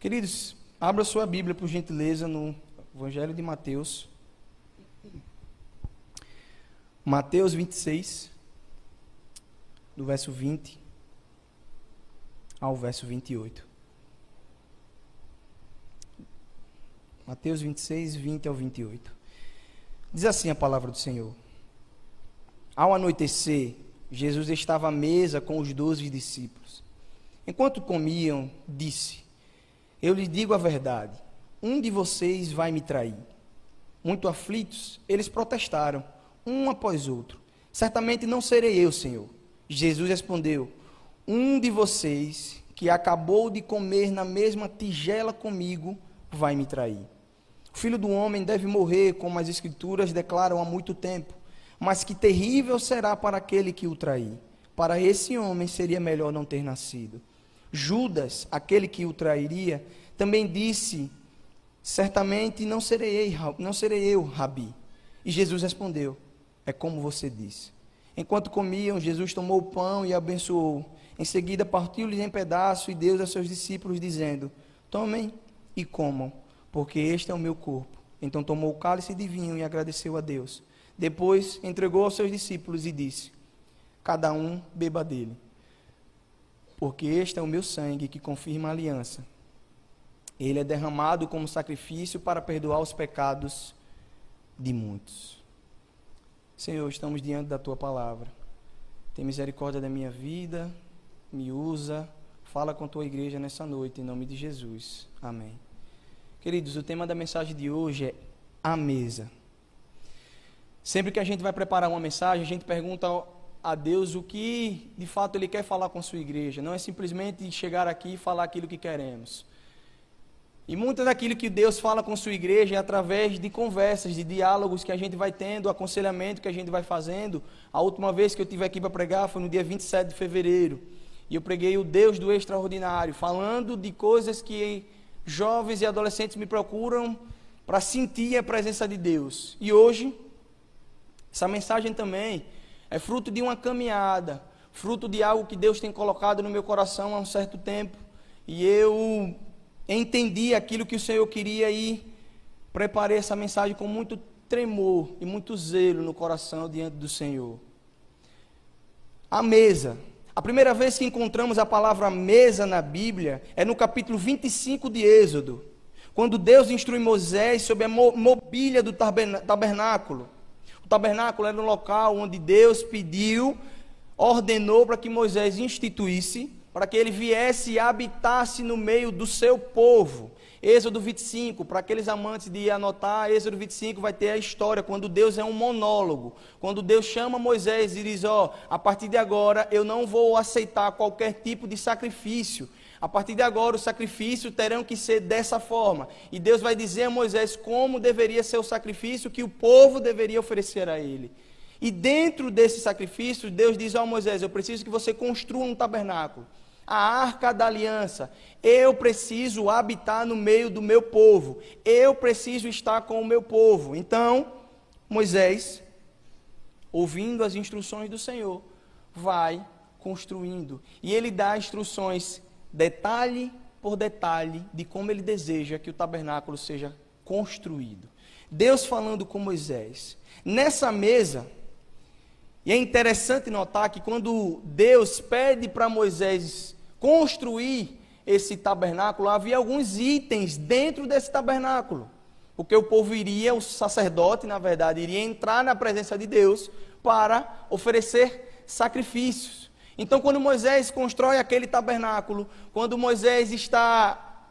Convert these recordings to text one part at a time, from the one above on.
Queridos, abra sua Bíblia, por gentileza, no Evangelho de Mateus. Mateus 26, do verso 20 ao verso 28. Mateus 26, 20 ao 28. Diz assim a palavra do Senhor. Ao anoitecer, Jesus estava à mesa com os 12 discípulos. Enquanto comiam, disse: Eu lhes digo a verdade, um de vocês vai me trair. Muito aflitos, eles protestaram, um após outro: Certamente não serei eu, Senhor. Jesus respondeu: Um de vocês, que acabou de comer na mesma tigela comigo, vai me trair. O Filho do Homem deve morrer, como as Escrituras declaram há muito tempo. Mas que terrível será para aquele que o trair. Para esse homem seria melhor não ter nascido. Judas, aquele que o trairia, também disse: Certamente não serei eu, Rabi. E Jesus respondeu: É como você disse. Enquanto comiam, Jesus tomou o pão e abençoou. Em seguida partiu-lhes em pedaços e deu a seus discípulos, dizendo: Tomem e comam, porque este é o meu corpo. Então tomou o cálice de vinho e agradeceu a Deus. Depois entregou aos seus discípulos e disse: Cada um beba dele, porque este é o meu sangue que confirma a aliança. Ele é derramado como sacrifício para perdoar os pecados de muitos. Senhor, estamos diante da Tua palavra. Tem misericórdia da minha vida, me usa, fala com a Tua igreja nessa noite, em nome de Jesus. Amém. Queridos, o tema da mensagem de hoje é a mesa. Sempre que a gente vai preparar uma mensagem, a gente pergunta a Deus o que de fato Ele quer falar com a sua igreja. Não é simplesmente chegar aqui e falar aquilo que queremos. E muito daquilo que Deus fala com a sua igreja é através de conversas, de diálogos que a gente vai tendo, aconselhamento que a gente vai fazendo. A última vez que eu estive aqui para pregar foi no dia 27 de fevereiro. E eu preguei o Deus do extraordinário, falando de coisas que jovens e adolescentes me procuram para sentir a presença de Deus. E hoje, essa mensagem também é fruto de uma caminhada, fruto de algo que Deus tem colocado no meu coração há um certo tempo. E eu entendi aquilo que o Senhor queria e preparei essa mensagem com muito tremor e muito zelo no coração diante do Senhor. A mesa. A primeira vez que encontramos a palavra mesa na Bíblia é no capítulo 25 de Êxodo, quando Deus instrui Moisés sobre a mobília do tabernáculo. O tabernáculo era um local onde Deus ordenou para que Moisés instituísse, para que ele viesse e habitasse no meio do seu povo. Êxodo 25, para aqueles amantes de anotar, Êxodo 25 vai ter a história, quando Deus é um monólogo, quando Deus chama Moisés e diz: a partir de agora eu não vou aceitar qualquer tipo de sacrifício, a partir de agora os sacrifícios terão que ser dessa forma, e Deus vai dizer a Moisés como deveria ser o sacrifício que o povo deveria oferecer a ele. E dentro desse sacrifício, Deus diz a Moisés: eu preciso que você construa um tabernáculo, a arca da aliança. Eu preciso habitar no meio do meu povo, eu preciso estar com o meu povo. Então, Moisés, ouvindo as instruções do Senhor, vai construindo, e ele dá instruções detalhe por detalhe de como ele deseja que o tabernáculo seja construído. Deus falando com Moisés. Nessa mesa, e é interessante notar que quando Deus pede para Moisés construir esse tabernáculo, havia alguns itens dentro desse tabernáculo, porque o povo iria, o sacerdote, na verdade, iria entrar na presença de Deus para oferecer sacrifícios. Então, quando Moisés constrói aquele tabernáculo, quando Moisés está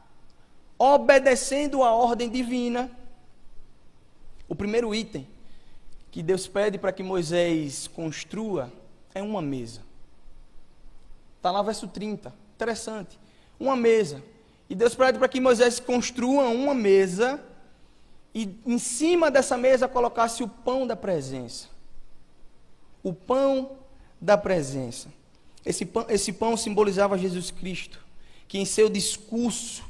obedecendo a ordem divina, o primeiro item que Deus pede para que Moisés construa é uma mesa. Está lá verso 30, interessante, uma mesa. E Deus pede para que Moisés construa uma mesa e em cima dessa mesa colocasse o pão da presença. O pão da presença. Esse pão simbolizava Jesus Cristo, que em seu discurso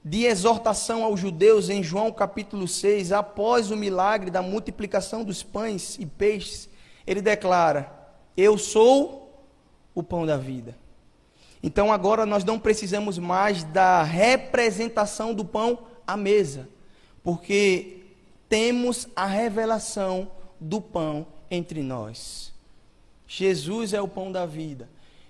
de exortação aos judeus em João capítulo 6, após o milagre da multiplicação dos pães e peixes, ele declara: eu sou o pão da vida. Então agora nós não precisamos mais da representação do pão à mesa, porque temos a revelação do pão entre nós. Jesus é o pão da vida.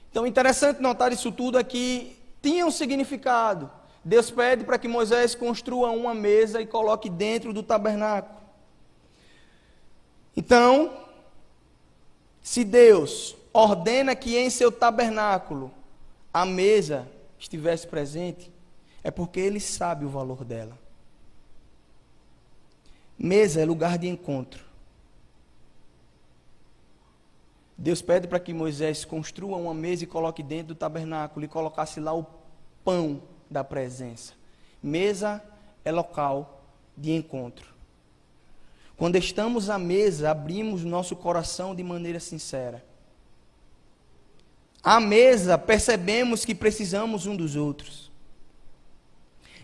Então, interessante notar isso tudo aqui, tinha um significado. Deus pede para que Moisés construa uma mesa e coloque dentro do tabernáculo. Então, se Deus ordena que em seu tabernáculo a mesa estivesse presente, é porque Ele sabe o valor dela. Mesa é lugar de encontro. Deus pede para que Moisés construa uma mesa e coloque dentro do tabernáculo e colocasse lá o pão da presença. Mesa é local de encontro. Quando estamos à mesa, abrimos nosso coração de maneira sincera. À mesa, percebemos que precisamos um dos outros.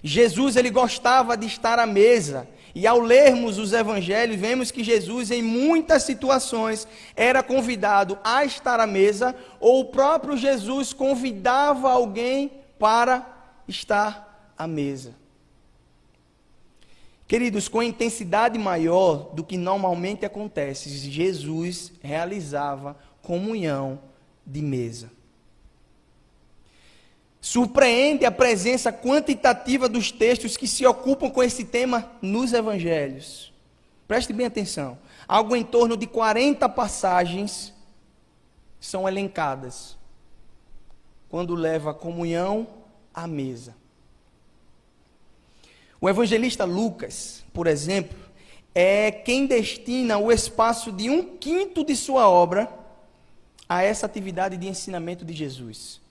Jesus, ele gostava de estar à mesa. E ao lermos os evangelhos, vemos que Jesus, em muitas situações, era convidado a estar à mesa, ou o próprio Jesus convidava alguém para estar à mesa. Queridos, com intensidade maior do que normalmente acontece, Jesus realizava comunhão de mesa. Surpreende a presença quantitativa dos textos que se ocupam com esse tema nos evangelhos. Preste bem atenção. Algo em torno de 40 passagens são elencadas quando leva a comunhão à mesa. O evangelista Lucas, por exemplo, é quem destina o espaço de 1/5 de sua obra a essa atividade de ensinamento de Jesus.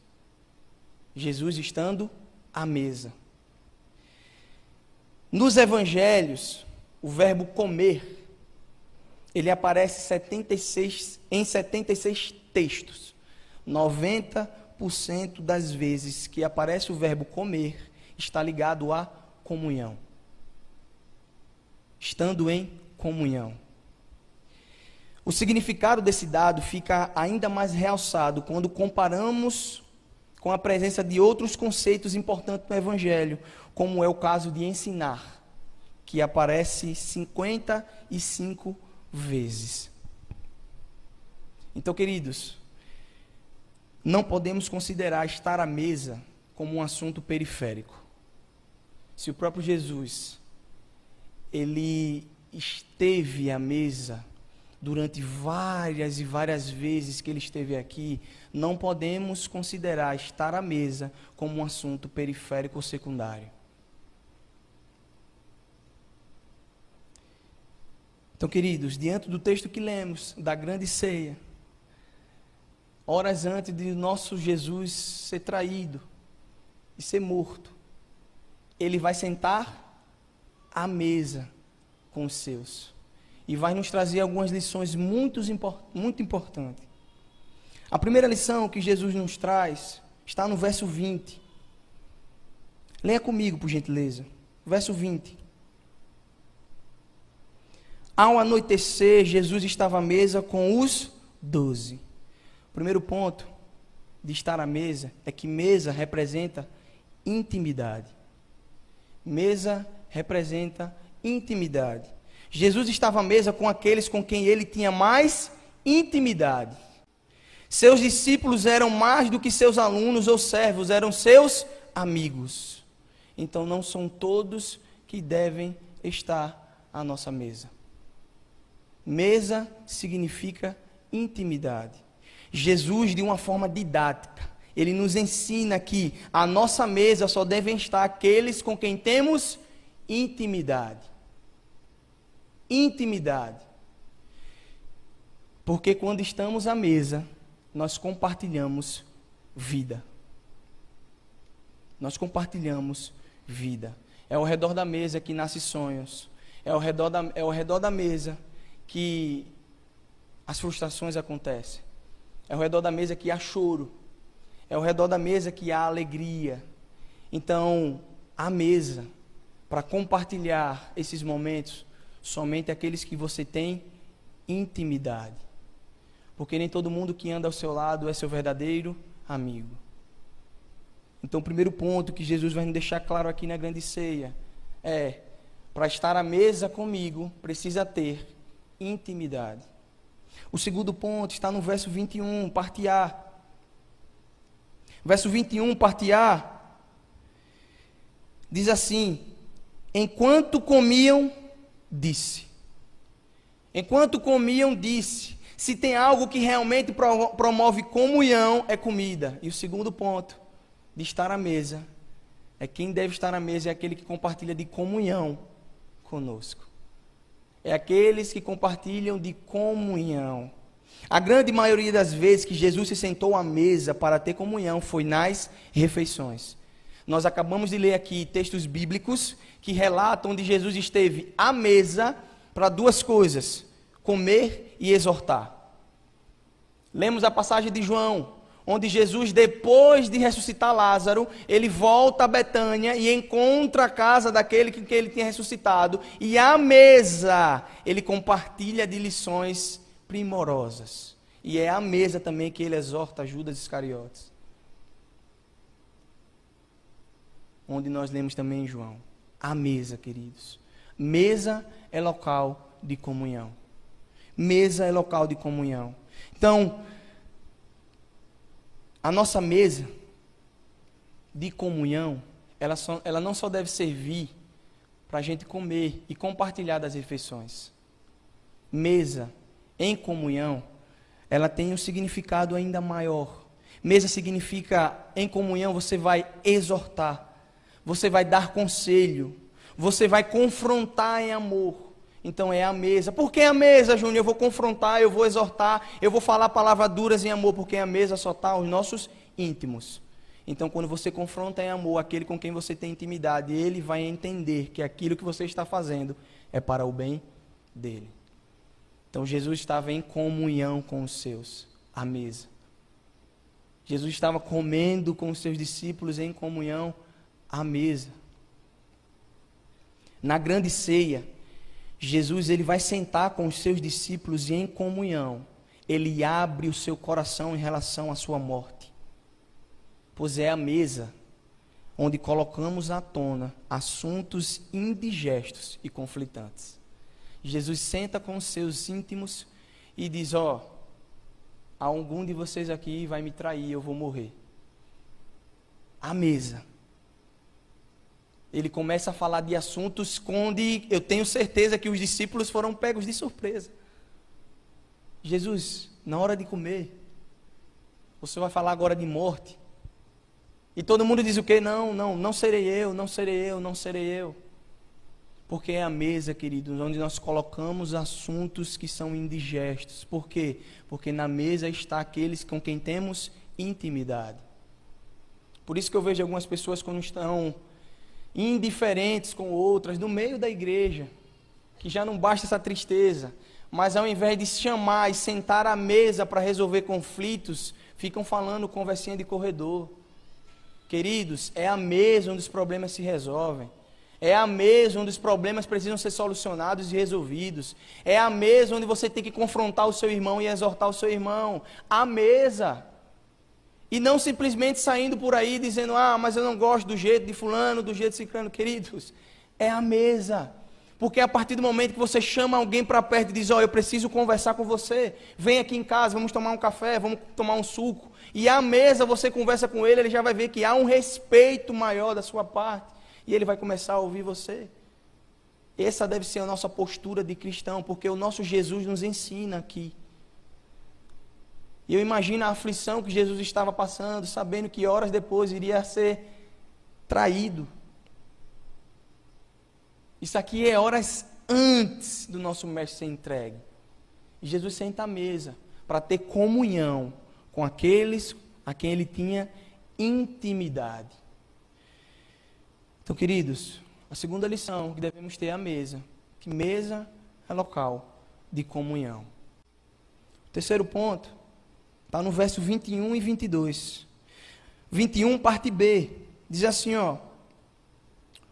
Jesus estando à mesa. Nos evangelhos, o verbo comer, ele aparece em 76 textos. 90% das vezes que aparece o verbo comer, está ligado à comunhão. Estando em comunhão. O significado desse dado fica ainda mais realçado quando comparamos com a presença de outros conceitos importantes no Evangelho, como é o caso de ensinar, que aparece 55 vezes. Então, queridos, não podemos considerar estar à mesa como um assunto periférico. Se o próprio Jesus, ele esteve à mesa durante várias e várias vezes que ele esteve aqui, não podemos considerar estar à mesa como um assunto periférico ou secundário. Então, queridos, diante do texto que lemos, da grande ceia, horas antes de nosso Jesus ser traído e ser morto, ele vai sentar à mesa com os seus. E vai nos trazer algumas lições muito importantes. A primeira lição que Jesus nos traz está no verso 20. Leia comigo, por gentileza. Verso 20. Ao anoitecer, Jesus estava à mesa com os 12. O primeiro ponto de estar à mesa é que mesa representa intimidade. Mesa representa intimidade. Jesus estava à mesa com aqueles com quem ele tinha mais intimidade. Seus discípulos eram mais do que seus alunos ou servos, eram seus amigos. Então não são todos que devem estar à nossa mesa. Mesa significa intimidade. Jesus, de uma forma didática, ele nos ensina que à nossa mesa só devem estar aqueles com quem temos intimidade. Intimidade. Porque quando estamos à mesa, nós compartilhamos vida. Nós compartilhamos vida. É ao redor da mesa que nascem sonhos. É ao redor da mesa que as frustrações acontecem. É ao redor da mesa que há choro. É ao redor da mesa que há alegria. Então, a mesa, para compartilhar esses momentos, somente aqueles que você tem intimidade. Porque nem todo mundo que anda ao seu lado é seu verdadeiro amigo. Então, o primeiro ponto que Jesus vai nos deixar claro aqui na grande ceia é: para estar à mesa comigo, precisa ter intimidade. O segundo ponto está no verso 21, parte A. Verso 21, parte A, diz assim: enquanto comiam, disse. Enquanto comiam, disse. Se tem algo que realmente promove comunhão, é comida. E o segundo ponto de estar à mesa é: quem deve estar à mesa é aquele que compartilha de comunhão conosco. É aqueles que compartilham de comunhão. A grande maioria das vezes que Jesus se sentou à mesa para ter comunhão foi nas refeições. Nós acabamos de ler aqui textos bíblicos que relatam onde Jesus esteve à mesa para duas coisas: comer e exortar. Lemos a passagem de João, onde Jesus, depois de ressuscitar Lázaro, ele volta a Betânia e encontra a casa daquele que ele tinha ressuscitado, e à mesa ele compartilha de lições primorosas. E é à mesa também que ele exorta Judas Iscariotes, onde nós lemos também em João. À mesa, queridos. Mesa é local de comunhão. Mesa é local de comunhão. Então, a nossa mesa de comunhão, ela não só deve servir para a gente comer e compartilhar das refeições. Mesa em comunhão, ela tem um significado ainda maior. Mesa significa, em comunhão, você vai exortar, você vai dar conselho, você vai confrontar em amor. Então é a mesa. Por que a mesa, Júnior? Eu vou confrontar, eu vou exortar, eu vou falar palavras duras em amor, porque a mesa só está os nossos íntimos. Então, quando você confronta em amor aquele com quem você tem intimidade, ele vai entender que aquilo que você está fazendo é para o bem dele. Então, Jesus estava em comunhão com os seus, à mesa. Jesus estava comendo com os seus discípulos em comunhão à mesa. Na grande ceia, Jesus ele vai sentar com os seus discípulos e em comunhão, ele abre o seu coração em relação à sua morte. Pois é a mesa onde colocamos à tona assuntos indigestos e conflitantes. Jesus senta com os seus íntimos e diz: algum de vocês aqui vai me trair, eu vou morrer. A mesa. Ele começa a falar de assuntos onde eu tenho certeza que os discípulos foram pegos de surpresa. Jesus, na hora de comer, você vai falar agora de morte. E todo mundo diz o quê? Não serei eu, não serei eu, não serei eu. Porque é a mesa, queridos, onde nós colocamos assuntos que são indigestos. Por quê? Porque na mesa está aqueles com quem temos intimidade. Por isso que eu vejo algumas pessoas quando estão indiferentes com outras, no meio da igreja, que já não basta essa tristeza, mas ao invés de chamar e sentar à mesa para resolver conflitos, ficam falando conversinha de corredor. Queridos, é a mesa onde os problemas se resolvem, é a mesa onde os problemas precisam ser solucionados e resolvidos, é a mesa onde você tem que confrontar o seu irmão e exortar o seu irmão, a mesa. E não simplesmente saindo por aí dizendo: mas eu não gosto do jeito de fulano, do jeito de ciclano. Queridos, é a mesa. Porque a partir do momento que você chama alguém para perto e diz: eu preciso conversar com você, vem aqui em casa, vamos tomar um café, vamos tomar um suco. E à mesa você conversa com ele, ele já vai ver que há um respeito maior da sua parte. E ele vai começar a ouvir você. Essa deve ser a nossa postura de cristão, porque o nosso Jesus nos ensina aqui. E eu imagino a aflição que Jesus estava passando, sabendo que horas depois iria ser traído. Isso aqui é horas antes do nosso mestre ser entregue. E Jesus senta à mesa para ter comunhão com aqueles a quem ele tinha intimidade. Então, queridos, a segunda lição que devemos ter é a mesa. Que mesa é local de comunhão. O terceiro ponto está no verso 21 e 22. 21, parte B. Diz assim,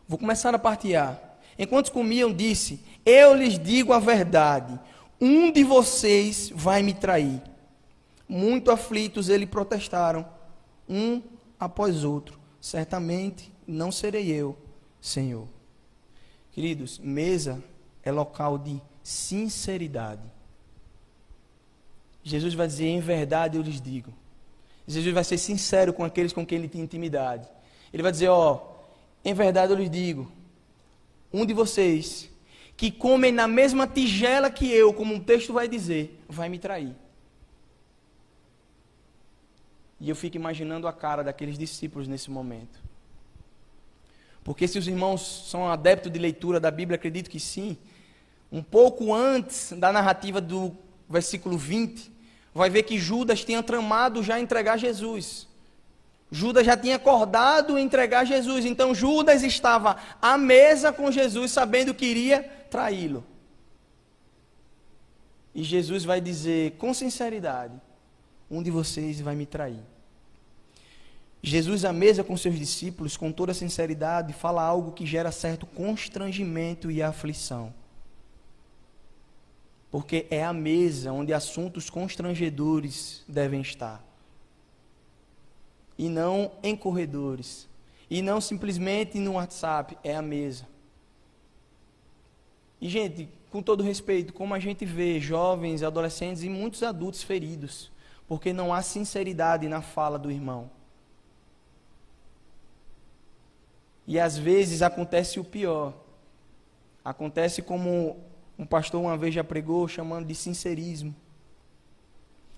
vou começar a parte A. Enquanto comiam, disse: eu lhes digo a verdade, um de vocês vai me trair. Muito aflitos, eles protestaram, um após outro: certamente não serei eu, Senhor. Queridos, mesa é local de sinceridade. Jesus vai dizer, em verdade eu lhes digo. Jesus vai ser sincero com aqueles com quem ele tem intimidade. Ele vai dizer, em verdade eu lhes digo, um de vocês que comem na mesma tigela que eu, como um texto vai dizer, vai me trair. E eu fico imaginando a cara daqueles discípulos nesse momento. Porque se os irmãos são adeptos de leitura da Bíblia, acredito que sim, um pouco antes da narrativa do versículo 20, vai ver que Judas tinha tramado já entregar Jesus. Judas já tinha acordado em entregar Jesus. Então Judas estava à mesa com Jesus, sabendo que iria traí-lo. E Jesus vai dizer com sinceridade, um de vocês vai me trair. Jesus à mesa com seus discípulos, com toda sinceridade, fala algo que gera certo constrangimento e aflição. Porque é a mesa onde assuntos constrangedores devem estar. E não em corredores. E não simplesmente no WhatsApp, é a mesa. E, gente, com todo respeito, como a gente vê jovens, adolescentes e muitos adultos feridos, porque não há sinceridade na fala do irmão. E às vezes acontece o pior. Acontece como um pastor uma vez já pregou, chamando de sincerismo.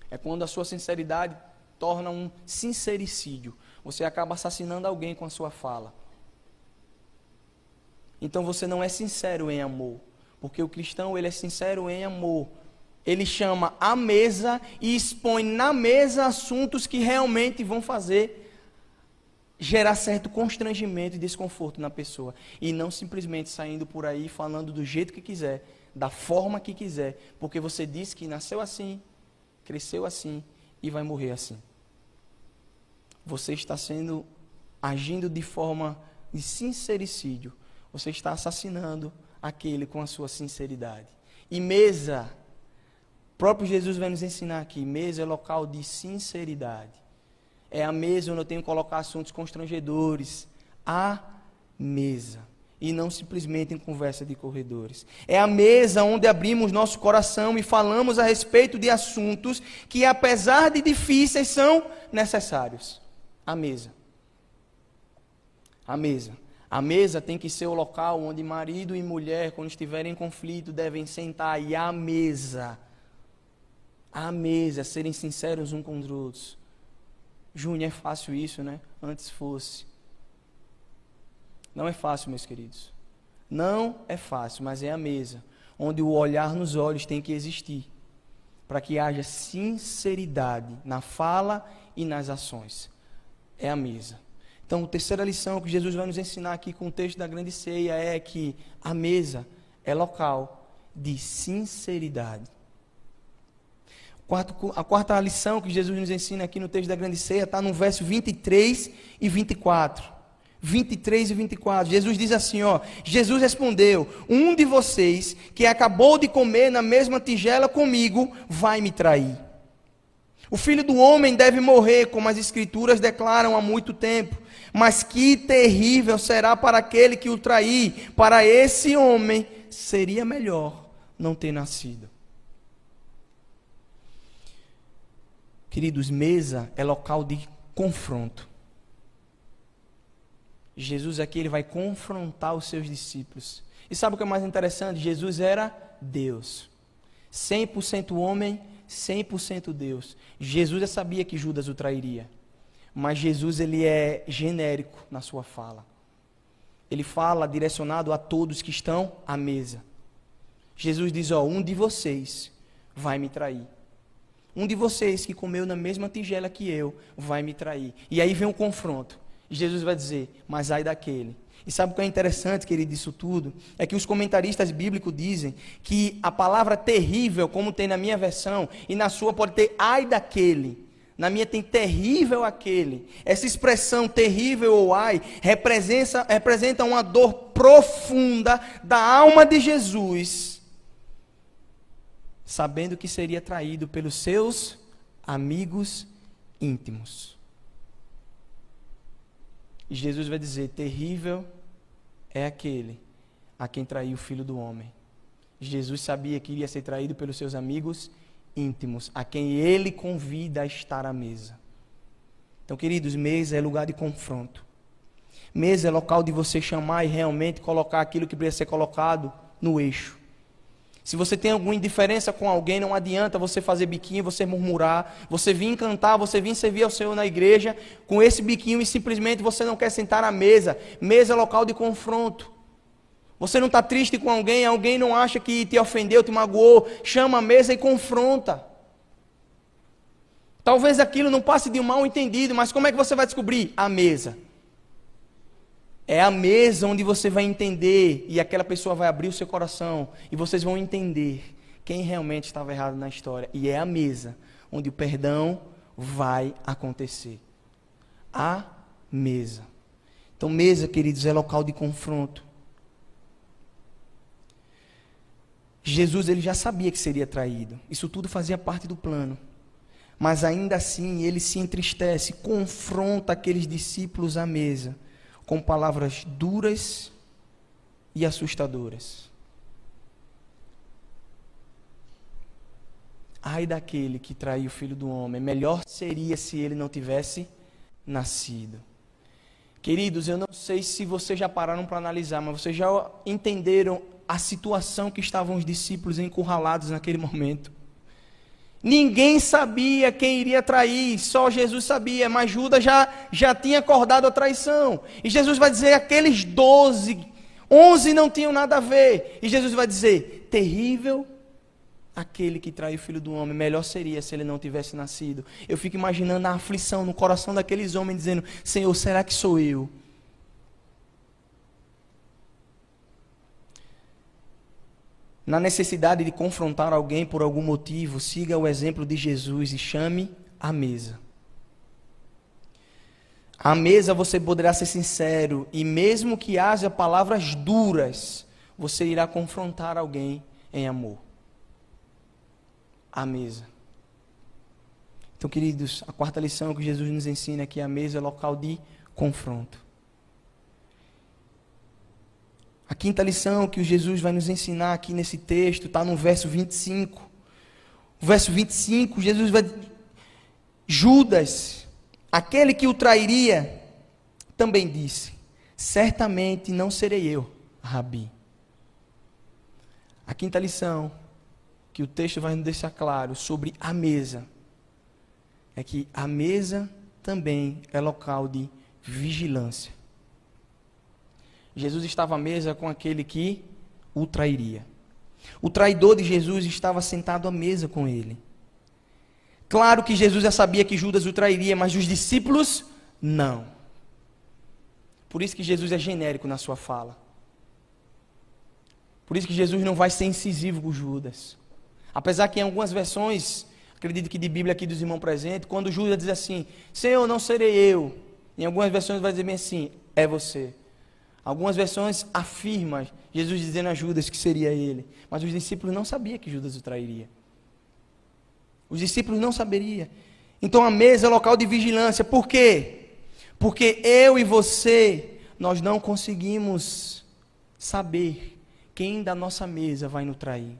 É quando a sua sinceridade torna um sincericídio. Você acaba assassinando alguém com a sua fala. Então você não é sincero em amor. Porque o cristão, ele é sincero em amor. Ele chama à mesa e expõe na mesa assuntos que realmente vão gerar certo constrangimento e desconforto na pessoa. E não simplesmente saindo por aí falando do jeito que quiser, da forma que quiser, porque você disse que nasceu assim, cresceu assim e vai morrer assim. Você está agindo de forma de sincericídio. Você está assassinando aquele com a sua sinceridade. E mesa, o próprio Jesus vai nos ensinar aqui, mesa é local de sinceridade. É a mesa onde eu tenho que colocar assuntos constrangedores. A mesa. E não simplesmente em conversa de corredores. É a mesa onde abrimos nosso coração e falamos a respeito de assuntos que, apesar de difíceis, são necessários. A mesa. A mesa. A mesa tem que ser o local onde marido e mulher, quando estiverem em conflito, devem sentar. E a mesa. A mesa, serem sinceros uns com os outros. Júnior, é fácil isso, né? Antes fosse. Não é fácil, meus queridos. Não é fácil, mas é a mesa, onde o olhar nos olhos tem que existir, para que haja sinceridade na fala e nas ações. É a mesa. Então, a terceira lição que Jesus vai nos ensinar aqui com o texto da grande ceia é que a mesa é local de sinceridade. A quarta lição que Jesus nos ensina aqui no texto da grande ceia está no verso 23 e 24. 23 e 24. Jesus diz assim, Jesus respondeu, um de vocês que acabou de comer na mesma tigela comigo, vai me trair. O Filho do Homem deve morrer, como as Escrituras declaram há muito tempo. Mas que terrível será para aquele que o trair. Para esse homem seria melhor não ter nascido. Queridos, mesa é local de confronto. Jesus aqui ele vai confrontar os seus discípulos. E sabe o que é mais interessante? Jesus era Deus. 100% homem, 100% Deus. Jesus já sabia que Judas o trairia. Mas Jesus ele é genérico na sua fala. Ele fala direcionado a todos que estão à mesa. Jesus diz, um de vocês vai me trair. Um de vocês que comeu na mesma tigela que eu vai me trair. E aí vem um confronto. E Jesus vai dizer, mas ai daquele. E sabe o que é interessante, querido, disso tudo? É que os comentaristas bíblicos dizem que a palavra terrível, como tem na minha versão, e na sua pode ter ai daquele. Na minha tem terrível aquele. Essa expressão terrível ou ai representa uma dor profunda da alma de Jesus, sabendo que seria traído pelos seus amigos íntimos. E Jesus vai dizer: terrível é aquele a quem traiu o Filho do Homem. Jesus sabia que iria ser traído pelos seus amigos íntimos, a quem ele convida a estar à mesa. Então, queridos, mesa é lugar de confronto. Mesa é local de você chamar e realmente colocar aquilo que precisa ser colocado no eixo. Se você tem alguma indiferença com alguém, não adianta você fazer biquinho, você murmurar, você vir cantar, você vir servir ao Senhor na igreja com esse biquinho e simplesmente você não quer sentar à mesa. Mesa é local de confronto. Você não está triste com alguém, alguém não acha que te ofendeu, te magoou, chama a mesa e confronta. Talvez aquilo não passe de um mal entendido, mas como é que você vai descobrir? A mesa. É a mesa onde você vai entender e aquela pessoa vai abrir o seu coração e vocês vão entender quem realmente estava errado na história. E é a mesa onde o perdão vai acontecer. A mesa. Então, mesa, queridos, é local de confronto. Jesus, ele já sabia que seria traído. Isso tudo fazia parte do plano. Mas ainda assim, ele se entristece, confronta aqueles discípulos à mesa com palavras duras e assustadoras. Ai daquele que traiu o Filho do Homem, melhor seria se ele não tivesse nascido. Queridos, eu não sei se vocês já pararam para analisar, mas vocês já entenderam a situação que estavam os discípulos encurralados naquele momento. Ninguém sabia quem iria trair, só Jesus sabia, mas Judas já tinha acordado a traição. E Jesus vai dizer, aqueles 11 não tinham nada a ver. E Jesus vai dizer, terrível aquele que traiu o Filho do Homem, melhor seria se ele não tivesse nascido. Eu fico imaginando a aflição no coração daqueles homens, dizendo, Senhor, será que sou eu? Na necessidade de confrontar alguém por algum motivo, siga o exemplo de Jesus e chame à mesa. À mesa você poderá ser sincero e mesmo que haja palavras duras, você irá confrontar alguém em amor. À mesa. Então, queridos, a quarta lição que Jesus nos ensina é que a mesa é local de confronto. A quinta lição que Jesus vai nos ensinar aqui nesse texto está no verso 25. O verso 25, Jesus vai... Judas, aquele que o trairia, também disse, certamente não serei eu, Rabi. A quinta lição que o texto vai nos deixar claro sobre a mesa é que a mesa também é local de vigilância. Jesus estava à mesa com aquele que o trairia. O traidor de Jesus estava sentado à mesa com ele. Claro que Jesus já sabia que Judas o trairia, mas os discípulos não. Por isso que Jesus é genérico na sua fala. Por isso que Jesus não vai ser incisivo com Judas. Apesar que em algumas versões, acredito que de Bíblia aqui dos irmãos presentes, quando Judas diz assim, Senhor, não serei eu. Em algumas versões vai dizer bem assim, é você. Algumas versões afirmam Jesus dizendo a Judas que seria ele. Mas os discípulos não sabiam que Judas o trairia. Os discípulos não saberiam. Então a mesa é local de vigilância. Por quê? Porque eu e você, nós não conseguimos saber quem da nossa mesa vai nos trair.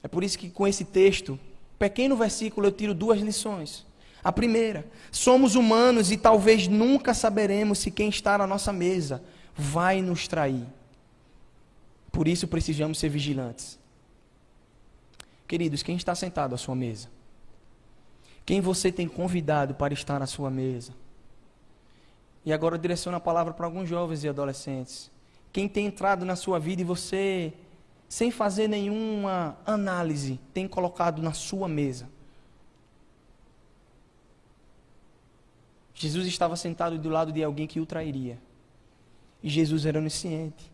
É por isso que com esse texto, pequeno versículo, eu tiro duas lições. A primeira, somos humanos e talvez nunca saberemos se quem está na nossa mesa vai nos trair. Por isso precisamos ser vigilantes. Queridos, quem está sentado à sua mesa? Quem você tem convidado para estar à sua mesa? E agora eu direciono a palavra para alguns jovens e adolescentes. Quem tem entrado na sua vida e você, sem fazer nenhuma análise, tem colocado na sua mesa? Jesus estava sentado do lado de alguém que o trairia. E Jesus era onisciente.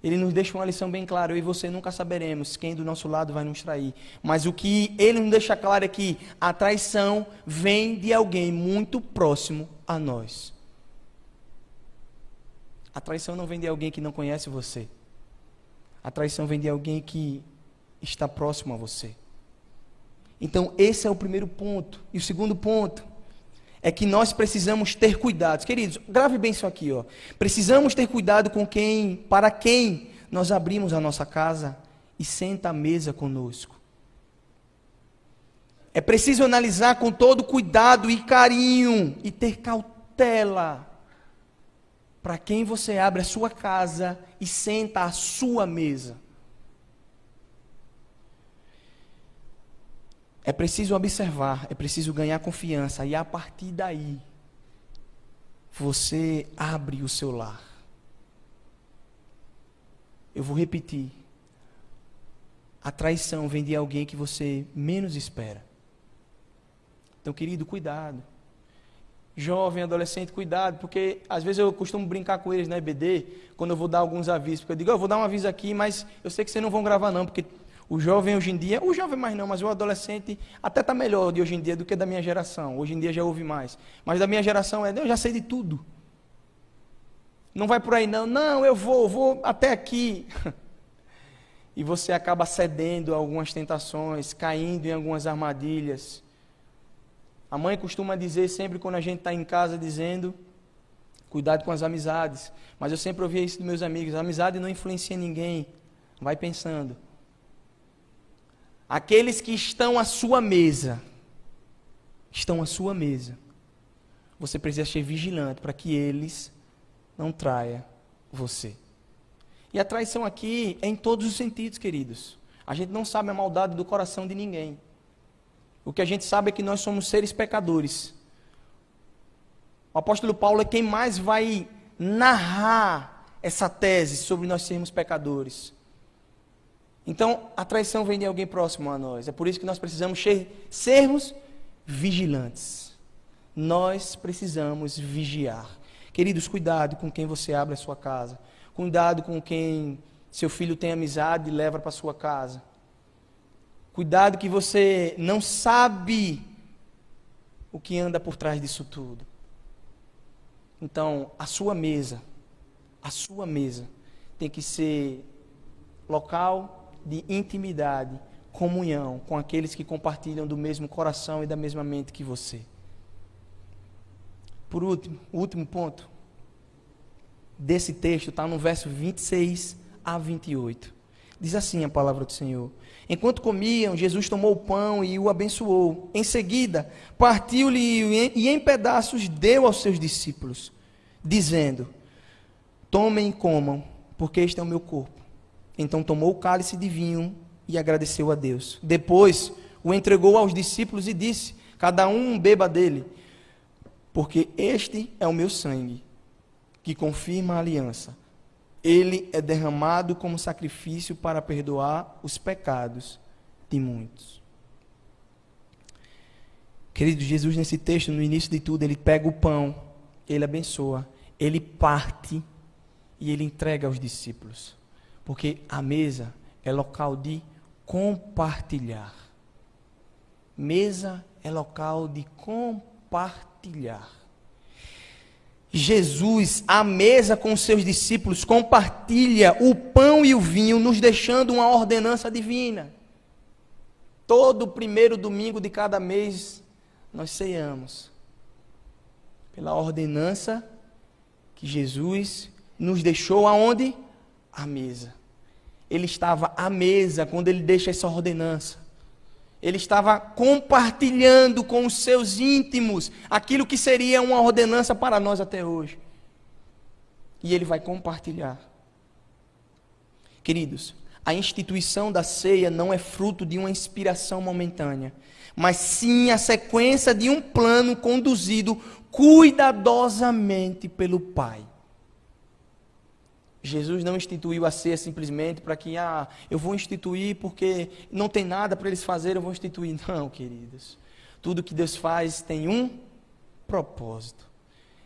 Ele nos deixa uma lição bem clara. Eu e você nunca saberemos quem do nosso lado vai nos trair. Mas o que ele nos deixa claro é que a traição vem de alguém muito próximo a nós. A traição não vem de alguém que não conhece você. A traição vem de alguém que está próximo a você. Então esse é o primeiro ponto. E o segundo ponto é que nós precisamos ter cuidado. Queridos, grave bem isso aqui, ó. Precisamos ter cuidado para quem nós abrimos a nossa casa e senta à mesa conosco. É preciso analisar com todo cuidado e carinho e ter cautela para quem você abre a sua casa e senta à sua mesa. É preciso observar, é preciso ganhar confiança e a partir daí você abre o seu lar. Eu vou repetir. A traição vem de alguém que você menos espera. Então, querido, cuidado. Jovem, adolescente, cuidado, porque às vezes eu costumo brincar com eles na EBD, quando eu vou dar alguns avisos, porque eu digo, eu vou dar um aviso aqui, mas eu sei que vocês não vão gravar não, porque o jovem hoje em dia, o jovem mais não, mas o adolescente até está melhor de hoje em dia do que da minha geração. Hoje em dia já ouve mais. Mas da minha geração eu já sei de tudo. Não vai por aí não. Não, eu vou até aqui. E você acaba cedendo a algumas tentações, caindo em algumas armadilhas. A mãe costuma dizer sempre quando a gente está em casa, dizendo, cuidado com as amizades. Mas eu sempre ouvia isso dos meus amigos, a amizade não influencia ninguém. Vai pensando. Aqueles que estão à sua mesa, você precisa ser vigilante para que eles não traiam você. E a traição aqui é em todos os sentidos, queridos. A gente não sabe a maldade do coração de ninguém. O que a gente sabe é que nós somos seres pecadores. O apóstolo Paulo é quem mais vai narrar essa tese sobre nós sermos pecadores. Então, a traição vem de alguém próximo a nós. É por isso que nós precisamos sermos vigilantes. Nós precisamos vigiar. Queridos, cuidado com quem você abre a sua casa. Cuidado com quem seu filho tem amizade e leva para a sua casa. Cuidado que você não sabe o que anda por trás disso tudo. Então, a sua mesa tem que ser local de intimidade, comunhão com aqueles que compartilham do mesmo coração e da mesma mente que você. Por último, o último ponto desse texto está no verso 26 a 28. Diz assim a palavra do Senhor. Enquanto comiam, Jesus tomou o pão e o abençoou. Em seguida, partiu-lhe e em pedaços deu aos seus discípulos, dizendo, tomem e comam, porque este é o meu corpo. Então tomou o cálice de vinho e agradeceu a Deus. Depois o entregou aos discípulos e disse, cada um beba dele, porque este é o meu sangue, que confirma a aliança. Ele é derramado como sacrifício para perdoar os pecados de muitos. Querido, Jesus nesse texto, no início de tudo, ele pega o pão, ele abençoa, ele parte e ele entrega aos discípulos. Porque a mesa é local de compartilhar. Mesa é local de compartilhar. Jesus, à mesa com os seus discípulos, compartilha o pão e o vinho, nos deixando uma ordenança divina. Todo primeiro domingo de cada mês, nós ceiamos. Pela ordenança que Jesus nos deixou aonde? À mesa. Ele estava à mesa quando ele deixa essa ordenança. Ele estava compartilhando com os seus íntimos aquilo que seria uma ordenança para nós até hoje. E ele vai compartilhar. Queridos, a instituição da ceia não é fruto de uma inspiração momentânea, mas sim a sequência de um plano conduzido cuidadosamente pelo Pai. Jesus não instituiu a ceia simplesmente para que, eu vou instituir porque não tem nada para eles fazerem, eu vou instituir. Não, queridos. Tudo que Deus faz tem um propósito.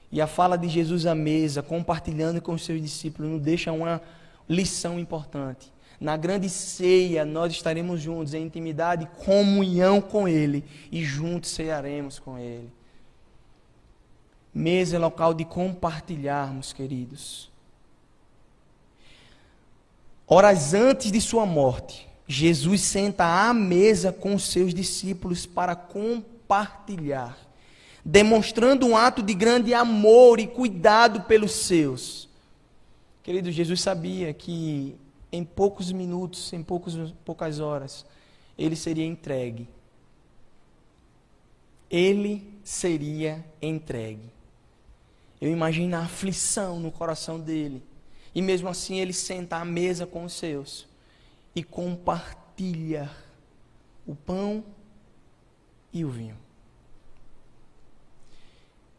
E a fala de Jesus à mesa, compartilhando com os seus discípulos, nos deixa uma lição importante. Na grande ceia, nós estaremos juntos em intimidade e comunhão com Ele, e juntos cearemos com Ele. Mesa é local de compartilharmos, queridos. Horas antes de sua morte, Jesus senta à mesa com os seus discípulos para compartilhar demonstrando um ato de grande amor e cuidado pelos seus. Querido, Jesus sabia que em poucos minutos, em poucas horas, ele seria entregue. Ele seria entregue. Eu imagino a aflição no coração dele. E mesmo assim ele senta à mesa com os seus e compartilha o pão e o vinho.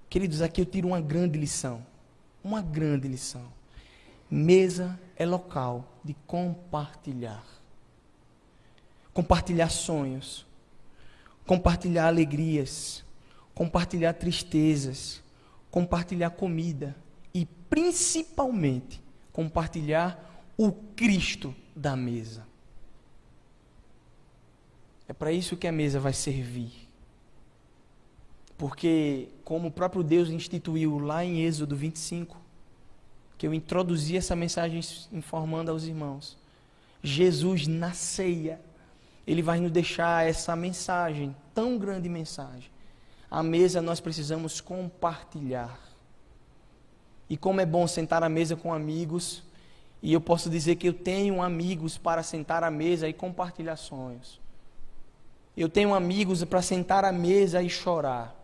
Queridos, aqui eu tiro uma grande lição. Uma grande lição. Mesa é local de compartilhar. Compartilhar sonhos. Compartilhar alegrias. Compartilhar tristezas. Compartilhar comida. E principalmente, compartilhar o Cristo da mesa. É para isso que a mesa vai servir. Porque, como o próprio Deus instituiu lá em Êxodo 25, que eu introduzi essa mensagem informando aos irmãos, Jesus na ceia, Ele vai nos deixar essa mensagem, tão grande mensagem. A mesa nós precisamos compartilhar. E como é bom sentar à mesa com amigos, e eu posso dizer que eu tenho amigos para sentar à mesa e compartilhar sonhos. Eu tenho amigos para sentar à mesa e chorar.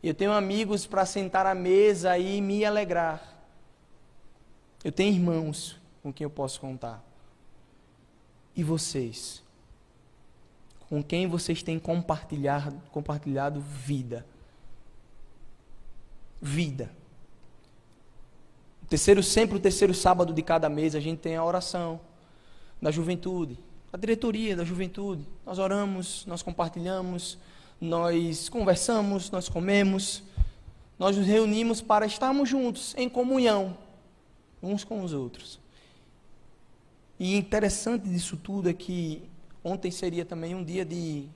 Eu tenho amigos para sentar à mesa e me alegrar. Eu tenho irmãos com quem eu posso contar. E vocês? Com quem vocês têm compartilhado vida? Vida. Sempre o terceiro sábado de cada mês, a gente tem a oração da juventude, a diretoria da juventude. Nós oramos, nós compartilhamos, nós conversamos, nós comemos, nós nos reunimos para estarmos juntos, em comunhão, uns com os outros. E interessante disso tudo é que ontem seria também um dia de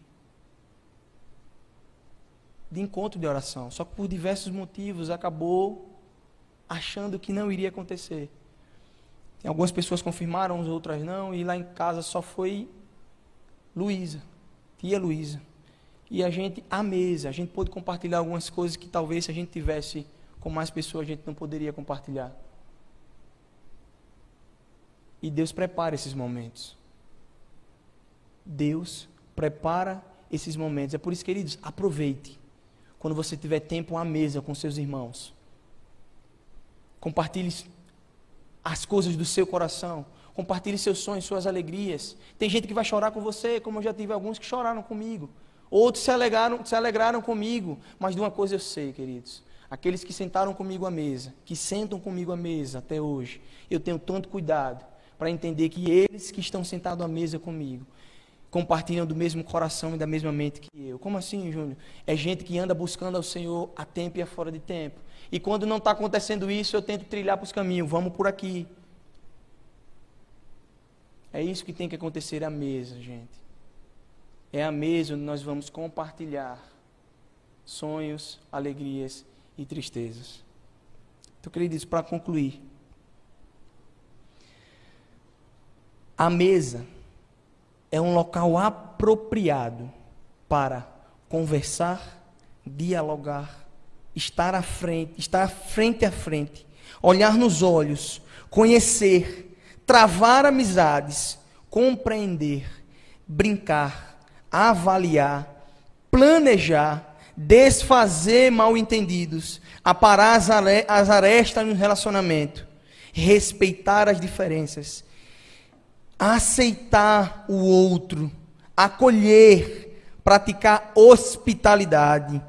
encontro de oração, só que por diversos motivos acabou achando que não iria acontecer. Algumas pessoas confirmaram, outras não, e lá em casa só foi Luísa, tia Luísa. E a gente, à mesa, a gente pôde compartilhar algumas coisas que talvez se a gente tivesse com mais pessoas, a gente não poderia compartilhar. E Deus prepara esses momentos. Deus prepara esses momentos. É por isso, queridos, aproveite. Quando você tiver tempo à mesa com seus irmãos. Compartilhe as coisas do seu coração. Compartilhe seus sonhos, suas alegrias. Tem gente que vai chorar com você, como eu já tive alguns que choraram comigo. Outros se alegraram comigo. Mas de uma coisa eu sei, queridos. Aqueles que sentaram comigo à mesa, que sentam comigo à mesa até hoje, eu tenho tanto cuidado para entender que eles que estão sentados à mesa comigo compartilham do mesmo coração e da mesma mente que eu. Como assim, Júnior? É gente que anda buscando ao Senhor a tempo e a fora de tempo. E quando não está acontecendo isso, eu tento trilhar para os caminhos. Vamos por aqui. É isso que tem que acontecer à mesa, gente. É à mesa onde nós vamos compartilhar sonhos, alegrias e tristezas. Então, queridos, para concluir, a mesa é um local apropriado para conversar, dialogar, estar frente a frente, olhar nos olhos, conhecer, travar amizades, compreender, brincar, avaliar, planejar, desfazer mal-entendidos, aparar as arestas no relacionamento, respeitar as diferenças, aceitar o outro, acolher, praticar hospitalidade,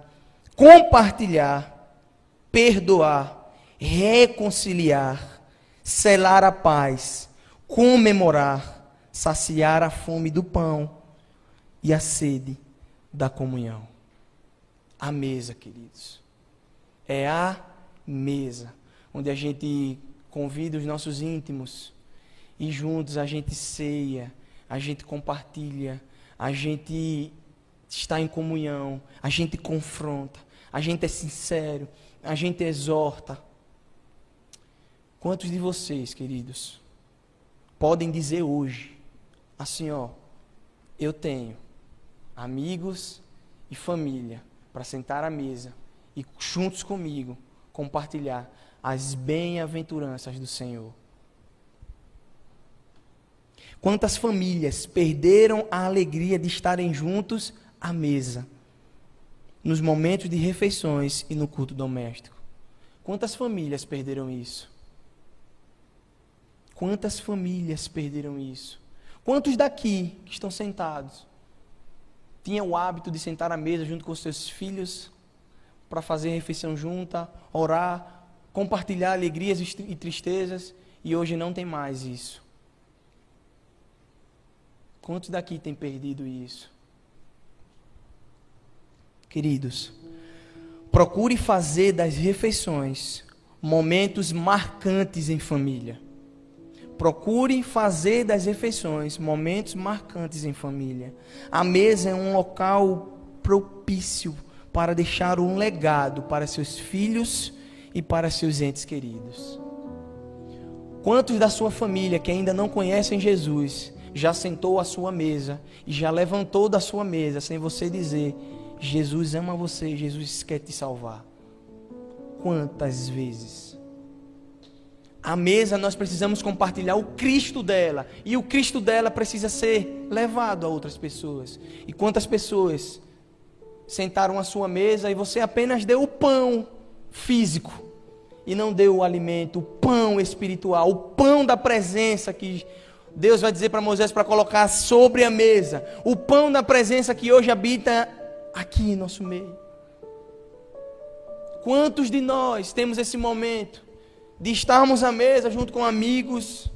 compartilhar, perdoar, reconciliar, selar a paz, comemorar, saciar a fome do pão e a sede da comunhão. A mesa, queridos. É a mesa onde a gente convida os nossos íntimos e juntos a gente ceia, a gente compartilha, a gente está em comunhão, a gente confronta, a gente é sincero, a gente exorta. Quantos de vocês, queridos, podem dizer hoje, assim, ó, eu tenho amigos e família para sentar à mesa e juntos comigo compartilhar as bem-aventuranças do Senhor. Quantas famílias perderam a alegria de estarem juntos à mesa, nos momentos de refeições e no culto doméstico? Quantas famílias perderam isso? Quantas famílias perderam isso? Quantos daqui que estão sentados tinham o hábito de sentar à mesa junto com seus filhos para fazer refeição junta, orar, compartilhar alegrias e tristezas, e hoje não tem mais isso? Quantos daqui têm perdido isso? Queridos, procure fazer das refeições momentos marcantes em família. Procure fazer das refeições momentos marcantes em família. A mesa é um local propício para deixar um legado para seus filhos e para seus entes queridos. Quantos da sua família que ainda não conhecem Jesus já sentou à sua mesa e já levantou da sua mesa sem você dizer: Jesus ama você, Jesus quer te salvar? Quantas vezes? A mesa nós precisamos compartilhar o Cristo dela, e o Cristo dela precisa ser levado a outras pessoas. E quantas pessoas sentaram à sua mesa e você apenas deu o pão físico e não deu o alimento, o pão espiritual, o pão da presença que Deus vai dizer para Moisés para colocar sobre a mesa, o pão da presença que hoje habita aqui em nosso meio. Quantos de nós temos esse momento de estarmos à mesa junto com amigos,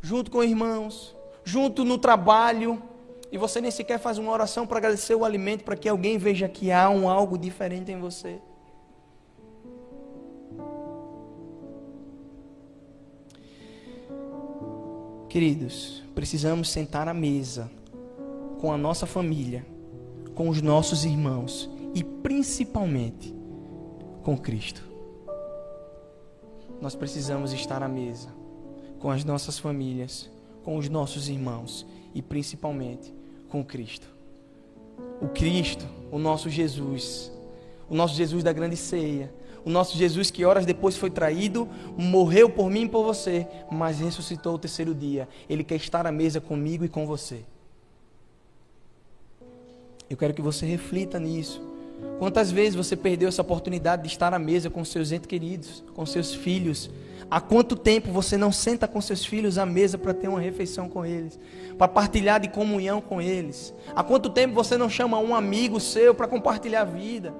junto com irmãos, junto no trabalho, e você nem sequer faz uma oração para agradecer o alimento, para que alguém veja que há algo diferente em você? Queridos, precisamos sentar à mesa com a nossa família, com os nossos irmãos e principalmente com Cristo. Nós precisamos estar à mesa com as nossas famílias, com os nossos irmãos e principalmente com Cristo. O Cristo, o nosso Jesus da grande ceia, o nosso Jesus que horas depois foi traído, morreu por mim e por você, mas ressuscitou o terceiro dia. Ele quer estar à mesa comigo e com você. Eu quero que você reflita nisso. Quantas vezes você perdeu essa oportunidade de estar à mesa com seus entes queridos, com seus filhos? Há quanto tempo você não senta com seus filhos à mesa para ter uma refeição com eles, para partilhar de comunhão com eles? Há quanto tempo você não chama um amigo seu para compartilhar a vida?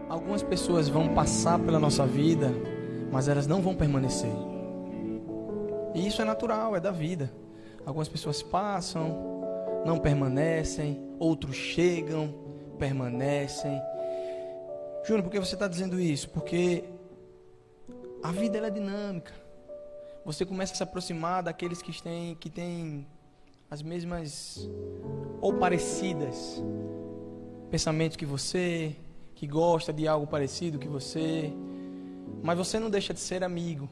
Algumas pessoas vão passar pela nossa vida, mas elas não vão permanecer. E isso é natural, é da vida. Algumas pessoas passam, não permanecem, outros chegam, permanecem. Júnior, por que você está dizendo isso? Porque a vida ela é dinâmica. Você começa a se aproximar daqueles que têm as mesmas ou parecidas pensamentos que você, que gosta de algo parecido que você, mas você não deixa de ser amigo.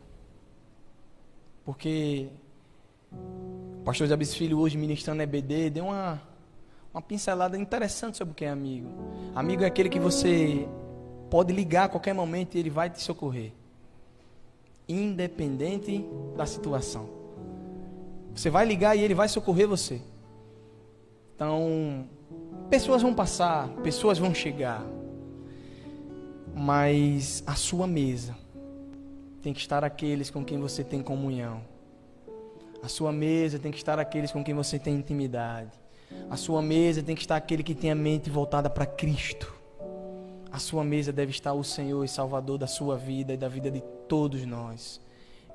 Porque o pastor Jabes Filho, hoje ministrando EBD, deu uma pincelada interessante sobre o que é amigo. Amigo é aquele que você pode ligar a qualquer momento e ele vai te socorrer, independente da situação. Você vai ligar e ele vai socorrer você. Então, pessoas vão passar, pessoas vão chegar, mas a sua mesa tem que estar aqueles com quem você tem comunhão. A sua mesa tem que estar aqueles com quem você tem intimidade. A sua mesa tem que estar aquele que tem a mente voltada para Cristo. A sua mesa deve estar o Senhor e Salvador da sua vida e da vida de todos nós.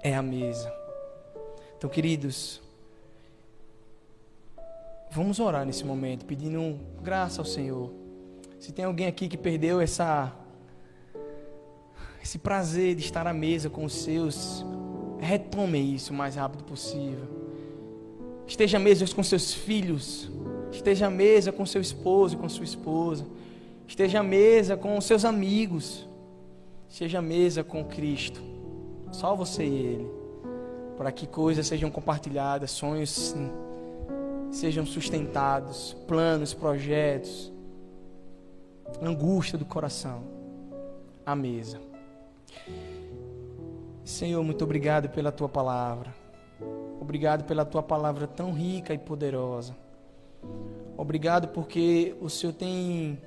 É a mesa. Então, queridos, vamos orar nesse momento, pedindo graça ao Senhor. Se tem alguém aqui que perdeu esse prazer de estar à mesa com os seus, retome isso o mais rápido possível. Esteja à mesa com seus filhos, esteja à mesa com seu esposo e com sua esposa, esteja à mesa com seus amigos, esteja à mesa com Cristo, só você e Ele, para que coisas sejam compartilhadas, sonhos sejam sustentados, planos, projetos angústia do coração, a mesa. Senhor, muito obrigado pela Tua palavra. Obrigado pela Tua palavra tão rica e poderosa. Obrigado porque o Senhor tem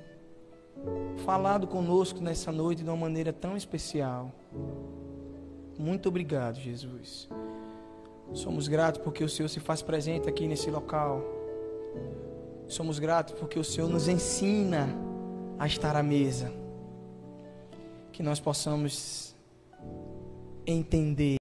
falado conosco nessa noite de uma maneira tão especial. Muito obrigado, Jesus. Somos gratos porque o Senhor se faz presente aqui nesse local. Somos gratos porque o Senhor nos ensina a estar à mesa. Que nós possamos entender